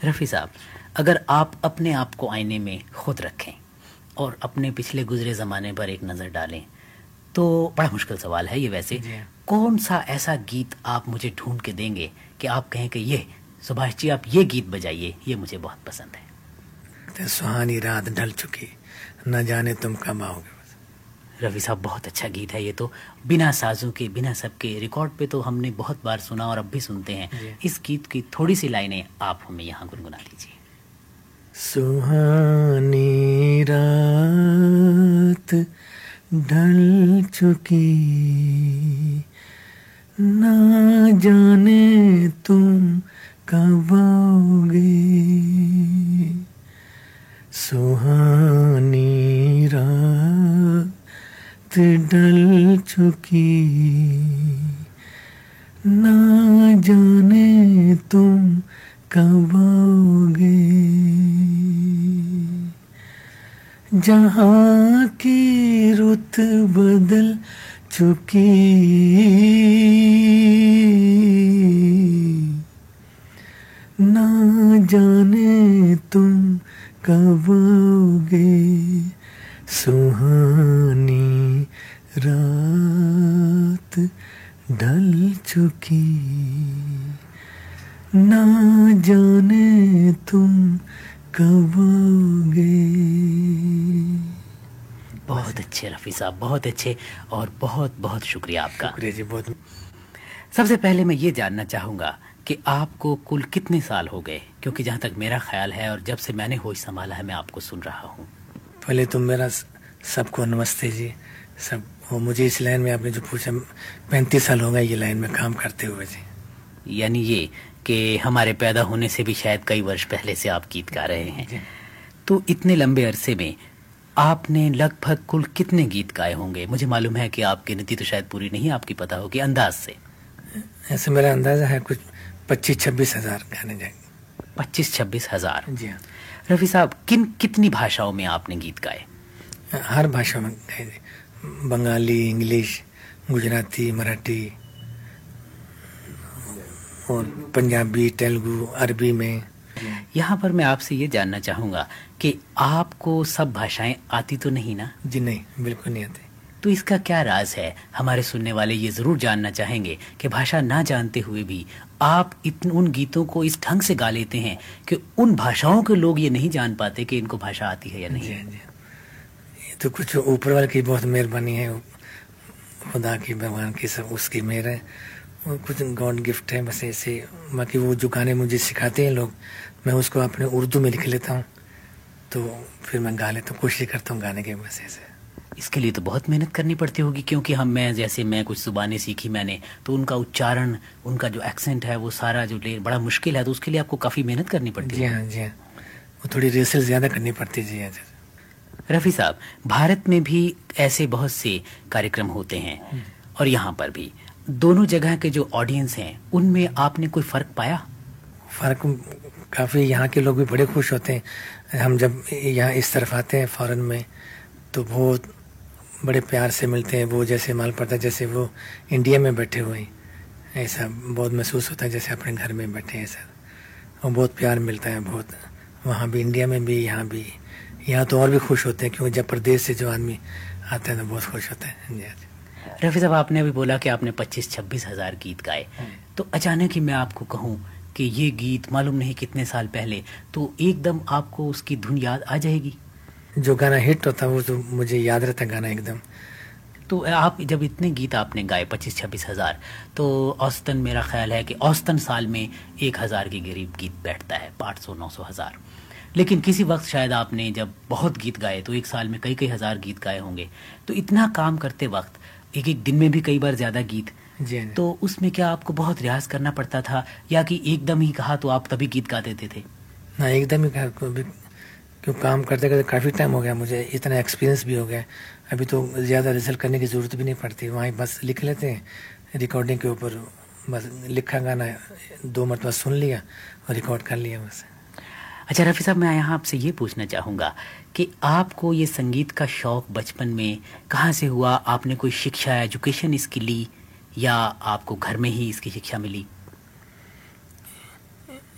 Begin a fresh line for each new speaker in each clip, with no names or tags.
रफ़ी साहब, अगर आप अपने आप को आईने में खुद रखें और अपने पिछले गुजरे ज़माने पर एक नज़र डालें, तो बड़ा मुश्किल सवाल है ये वैसे।
जी हाँ।
कौन सा ऐसा गीत आप मुझे ढूंढ के देंगे कि आप कहें कि ये सुभाष जी, आप ये गीत बजाइए, ये मुझे बहुत पसंद है।
तो सुहानी रात ढल चुकी, न जाने तुम कब आओगे।
रफ़ी साहब, बहुत अच्छा गीत है ये तो। बिना साजों के, बिना सबके, रिकॉर्ड पे तो हमने बहुत बार सुना और अब भी सुनते हैं। इस गीत की थोड़ी सी लाइनें आप हमें यहाँ गुनगुना दीजिए।
सुहानी रात ढल चुकी, ना जाने तुम कब आओगे। सुहानी रात ढल चुकी, ना जाने तुम कब आओगे। जहाँ की रुत बदल चुकी, ना जाने तुम कब आओगे। सुहानी रात ढल चुकी, ना जाने तुम कब आओगे।
बहुत अच्छे रफ़ी साहब, बहुत अच्छे, और बहुत बहुत शुक्रिया आपका।
शुक्रिया जी, बहुत।
सबसे पहले मैं ये जानना चाहूँगा कि आपको कुल कितने साल हो गए, क्योंकि जहाँ तक मेरा ख्याल है और जब से मैंने होश संभाला है मैं आपको सुन रहा हूँ।
पहले तो मेरा सबको नमस्ते जी। सब वो मुझे इस लाइन में आपने जो पूछा, 35 साल हो गए ये लाइन में काम करते हुए जी।
यानी ये कि हमारे पैदा होने से भी शायद कई वर्ष पहले से आप गीत गा रहे हैं। तो इतने लंबे अरसे में आपने लगभग कुल कितने गीत गाए होंगे? मुझे मालूम है कि आपकी गिनती तो शायद पूरी नहीं आपकी पता होगी, अंदाज से।
ऐसे मेरा अंदाजा है कुछ 25-26 हज़ार गाने जाएंगे।
25-26 हज़ार?
जी हाँ।
रफ़ी साहब, कितनी भाषाओं में आपने गीत गाए?
हर भाषा में गाए, बंगाली, इंग्लिश, गुजराती, मराठी और पंजाबी, तेलुगु, अरबी में।
यहाँ पर मैं आपसे ये जानना चाहूँगा कि आपको सब भाषाएं आती तो नहीं ना?
जी नहीं, बिल्कुल नहीं आती।
तो इसका क्या राज है? हमारे सुनने वाले ये ज़रूर जानना चाहेंगे कि भाषा ना जानते हुए भी आप उन गीतों को इस ढंग से गा लेते हैं कि उन भाषाओं के लोग ये नहीं जान पाते कि इनको भाषा आती है या नहीं।
जी जी, ये तो कुछ ऊपर वाले की बहुत मेहरबानी है, खुदा की, भगवान की, सब उसकी मेहर है, और कुछ गॉड गिफ्ट है बस ऐसे। बाकी वो जो गाने मुझे सिखाते हैं लोग, मैं उसको अपने उर्दू में लिख लेता हूँ, तो फिर मैं गा लेता हूँ, कोशिश करता हूँ गाने के बस ऐसे।
इसके लिए तो बहुत मेहनत करनी पड़ती होगी, क्योंकि मैं कुछ ज़ुबानें सीखी मैंने, तो उनका उच्चारण, उनका जो एक्सेंट है वो सारा जो बड़ा मुश्किल है, तो उसके लिए आपको काफ़ी मेहनत करनी पड़ती है।
जी हाँ, जी हाँ, वो थोड़ी रिहर्सल ज़्यादा करनी पड़ती है। जी हाँ।
रफ़ी साहब, भारत में भी ऐसे बहुत से कार्यक्रम होते हैं और यहाँ पर भी, दोनों जगह के जो ऑडियंस हैं उनमें आपने कोई फ़र्क पाया?
फ़र्क काफ़ी, यहाँ के लोग भी बड़े खुश होते हैं। हम जब यहाँ इस तरफ आते हैं फ़ॉरेन में, तो बहुत बड़े प्यार से मिलते हैं। वो जैसे माल पड़ता है जैसे वो इंडिया में बैठे हुए हैं, ऐसा बहुत महसूस होता है जैसे अपने घर में बैठे हैं ऐसा, और बहुत प्यार मिलता है बहुत, वहाँ भी, इंडिया में भी, यहाँ भी। यहाँ तो और भी खुश होते हैं, क्योंकि जब प्रदेश से जो आदमी आता है तो बहुत खुश होता है। जी।
रफ़ी साहब, आपने अभी बोला कि आपने 25-26 हज़ार गीत गाए, तो अचानक ही मैं आपको कहूँ कि ये गीत मालूम नहीं कितने साल पहले, तो एकदम आपको उसकी धुन याद आ जाएगी?
जो गाना हिट होता है वो तो मुझे याद रहता है गाना एकदम।
तो आप जब इतने गीत आपने गाए 25-26 हज़ार, तो औसतन मेरा ख्याल है कि औसतन साल में 1,000 के करीब गीत बैठता है, 500-900 हज़ार। लेकिन किसी वक्त शायद आपने जब बहुत गीत गाए तो एक साल में कई कई हज़ार गीत गाए होंगे। तो इतना काम करते वक्त, एक एक दिन में भी कई बार ज़्यादा गीत, तो उसमें क्या आपको बहुत रियाज करना पड़ता था, या कि एकदम ही कहा तो आप तभी गीत गा देते थे?
ना, एकदम ही क्यों, काम करते करते काफ़ी टाइम हो गया मुझे, इतना एक्सपीरियंस भी हो गया। अभी तो ज़्यादा रिजल्ट करने की ज़रूरत भी नहीं पड़ती, वहाँ बस लिख लेते हैं रिकॉर्डिंग के ऊपर, बस लिखा गाना 2 मरतबा सुन लिया और रिकॉर्ड कर लिया बस।
अच्छा रफ़ी साहब, मैं यहाँ आपसे ये पूछना चाहूँगा कि आपको ये संगीत का शौक़ बचपन में कहाँ से हुआ? आपने कोई शिक्षा, एजुकेशन इसकी ली, या आपको घर में ही इसकी शिक्षा मिली?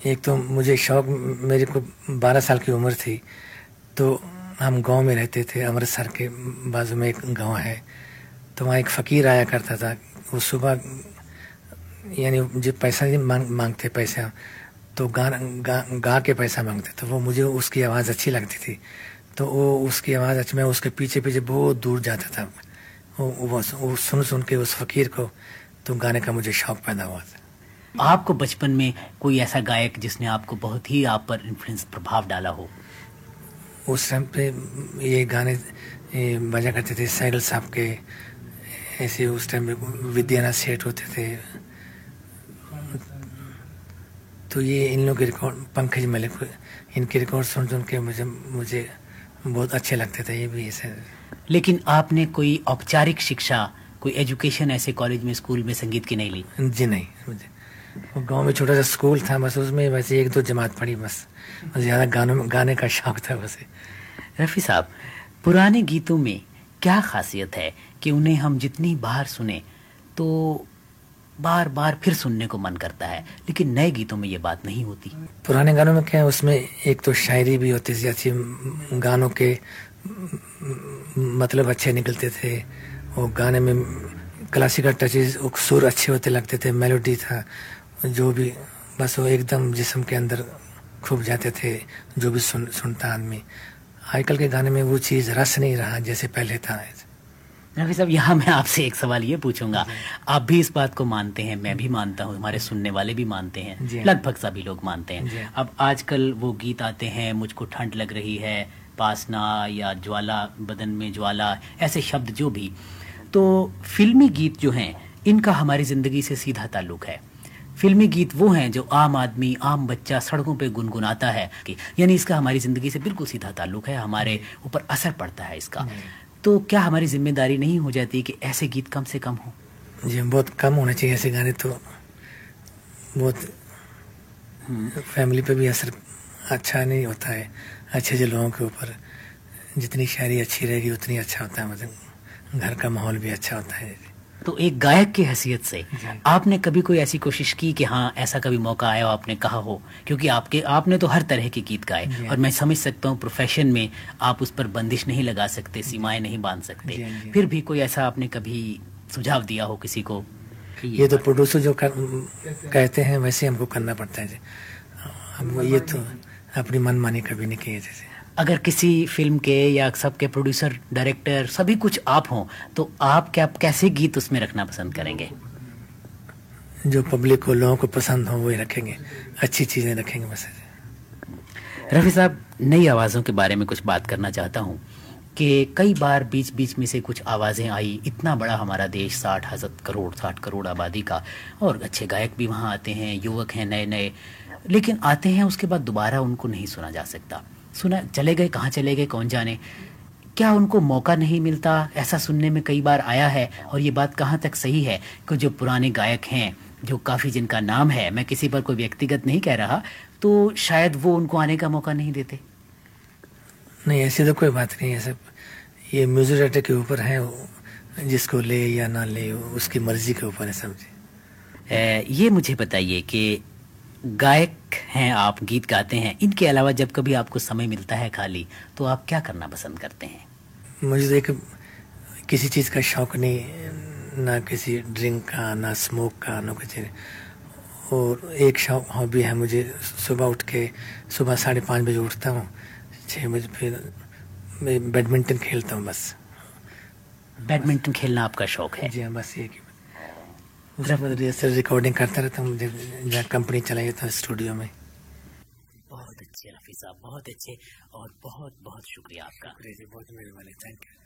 एक तो मुझे शौक, मेरे को 12 साल की उम्र थी, तो हम गांव में रहते थे, अमृतसर के बाजू में एक गांव है, तो वहाँ एक फ़कीर आया करता था। वो सुबह यानी जो पैसा नहीं मांगते पैसा, तो गा के पैसा मांगते, तो वो मुझे उसकी आवाज़ अच्छी लगती थी, तो वो उसकी आवाज़ अच्छी, मैं उसके पीछे पीछे बहुत दूर जाता था। वो सुन के उस फ़कीर को, तो गाने का मुझे शौक पैदा हुआ था।
आपको बचपन में कोई ऐसा गायक जिसने आपको बहुत ही आप पर इन्फ्लुएंस, प्रभाव डाला हो?
उस टाइम पे ये गाने बजा करते थे सैगल साहब के, ऐसे उस टाइम में विद्यानाथ सेठ होते थे, तो ये इन लोगों के रिकॉर्ड, पंकज मलिक, इनके रिकॉर्ड सुन के मुझे बहुत अच्छे लगते थे ये भी ऐसे।
लेकिन आपने कोई औपचारिक शिक्षा, कोई एजुकेशन ऐसे कॉलेज में, स्कूल में संगीत की नहीं ली?
जी नहीं, मुझे वो गांव में छोटा सा स्कूल था, बस उसमें वैसे 1-2 जमात पढ़ी, बस ज़्यादा गाने का शौक था बस।
रफ़ी साहब, पुराने गीतों में क्या खासियत है कि उन्हें हम जितनी बार सुने तो बार बार फिर सुनने को मन करता है, लेकिन नए गीतों में ये बात नहीं होती?
पुराने गानों में क्या है, उसमें एक तो शायरी भी होती थी अच्छी, गानों के मतलब अच्छे निकलते थे, वो गाने में क्लासिकल टचेस, सुर अच्छे होते लगते थे, मेलोडी था जो भी, बस वो एकदम जिस्म के अंदर खूब जाते थे जो भी सुनता आदमी। आजकल के गाने में वो चीज़, रस नहीं रहा जैसे पहले था।
रफ़ी साहब, यहाँ मैं आपसे एक सवाल ये पूछूंगा, आप भी इस बात को मानते हैं, मैं भी मानता हूँ, हमारे सुनने वाले भी मानते हैं, लगभग सभी लोग मानते हैं, अब आजकल वो गीत आते हैं, मुझको ठंड लग रही है, पासना, या ज्वाला, बदन में ज्वाला, ऐसे शब्द जो भी, तो फिल्मी गीत जो हैं इनका हमारी ज़िंदगी से सीधा ताल्लुक है। फिल्मी गीत वो हैं जो आम आदमी, आम बच्चा सड़कों पे गुनगुनाता है, यानी इसका हमारी ज़िंदगी से बिल्कुल सीधा ताल्लुक है, हमारे ऊपर असर पड़ता है इसका। तो क्या हमारी जिम्मेदारी नहीं हो जाती कि ऐसे गीत कम से कम हो?
जी, बहुत कम होने चाहिए ऐसे गाने, तो बहुत फैमिली पे भी असर अच्छा नहीं होता है, अच्छे जो लोगों के ऊपर। जितनी शायरी अच्छी रहेगी उतनी अच्छा होता है, मतलब घर का माहौल भी अच्छा होता है।
तो एक गायक की हैसियत से आपने कभी कोई ऐसी कोशिश की कि हाँ ऐसा कभी मौका आया हो, आपने कहा हो, क्योंकि आपने तो हर तरह के गीत गाए, और मैं समझ सकता हूँ प्रोफेशन में आप उस पर बंदिश नहीं लगा सकते, सीमाएं नहीं बांध सकते, फिर भी कोई ऐसा आपने कभी सुझाव दिया हो किसी को?
ये तो प्रोड्यूसर जो कहते हैं वैसे हमको करना पड़ता है, हम ये तो अपनी मनमानी कभी नहीं किए। जैसे
अगर किसी फिल्म के या सबके प्रोड्यूसर, डायरेक्टर सभी कुछ आप हों, तो आप कैसे गीत उसमें रखना पसंद करेंगे?
जो पब्लिक को, लोगों को पसंद हो वही रखेंगे, अच्छी चीज़ें रखेंगे बस।
रफ़ी साहब, नई आवाज़ों के बारे में कुछ बात करना चाहता हूँ कि कई बार बीच बीच में से कुछ आवाज़ें आई, इतना बड़ा हमारा देश, 60 करोड़ आबादी का, और अच्छे गायक भी वहाँ आते हैं, युवक हैं नए नए, लेकिन आते हैं उसके बाद दोबारा उनको नहीं सुना जा सकता। सुना चले गए, कहाँ चले गए कौन जाने, क्या उनको मौका नहीं मिलता? ऐसा सुनने में कई बार आया है, और ये बात कहाँ तक सही है कि जो पुराने गायक हैं, जो काफ़ी जिनका नाम है, मैं किसी पर कोई व्यक्तिगत नहीं कह रहा, तो शायद वो उनको आने का मौका नहीं देते?
नहीं, ऐसी तो कोई बात नहीं है, सब ये म्यूजिक डायरेक्टर के ऊपर है, जिसको ले या ना ले उसकी मर्जी के ऊपर है सब।
ये मुझे बताइए कि गायक हैं आप, गीत गाते हैं, इनके अलावा जब कभी आपको समय मिलता है खाली, तो आप क्या करना पसंद करते हैं?
मुझे तो एक किसी चीज़ का शौक नहीं, ना किसी ड्रिंक का, ना स्मोक का, ना कुछ। और एक शौक, हॉबी है मुझे, सुबह उठ के, सुबह 5:30 बजे उठता हूँ, 6 बजे फिर मैं बैडमिंटन खेलता हूँ बस।
बैडमिंटन खेलना आपका शौक है?
जी हाँ, बस ये उसमें रिकॉर्डिंग करता रहता हूँ, जहाँ कंपनी चलाई था स्टूडियो में।
बहुत अच्छे रफ़ी साहब, बहुत अच्छे, और बहुत बहुत शुक्रिया आपका।
बहुत मेहरबानी, थैंक यू।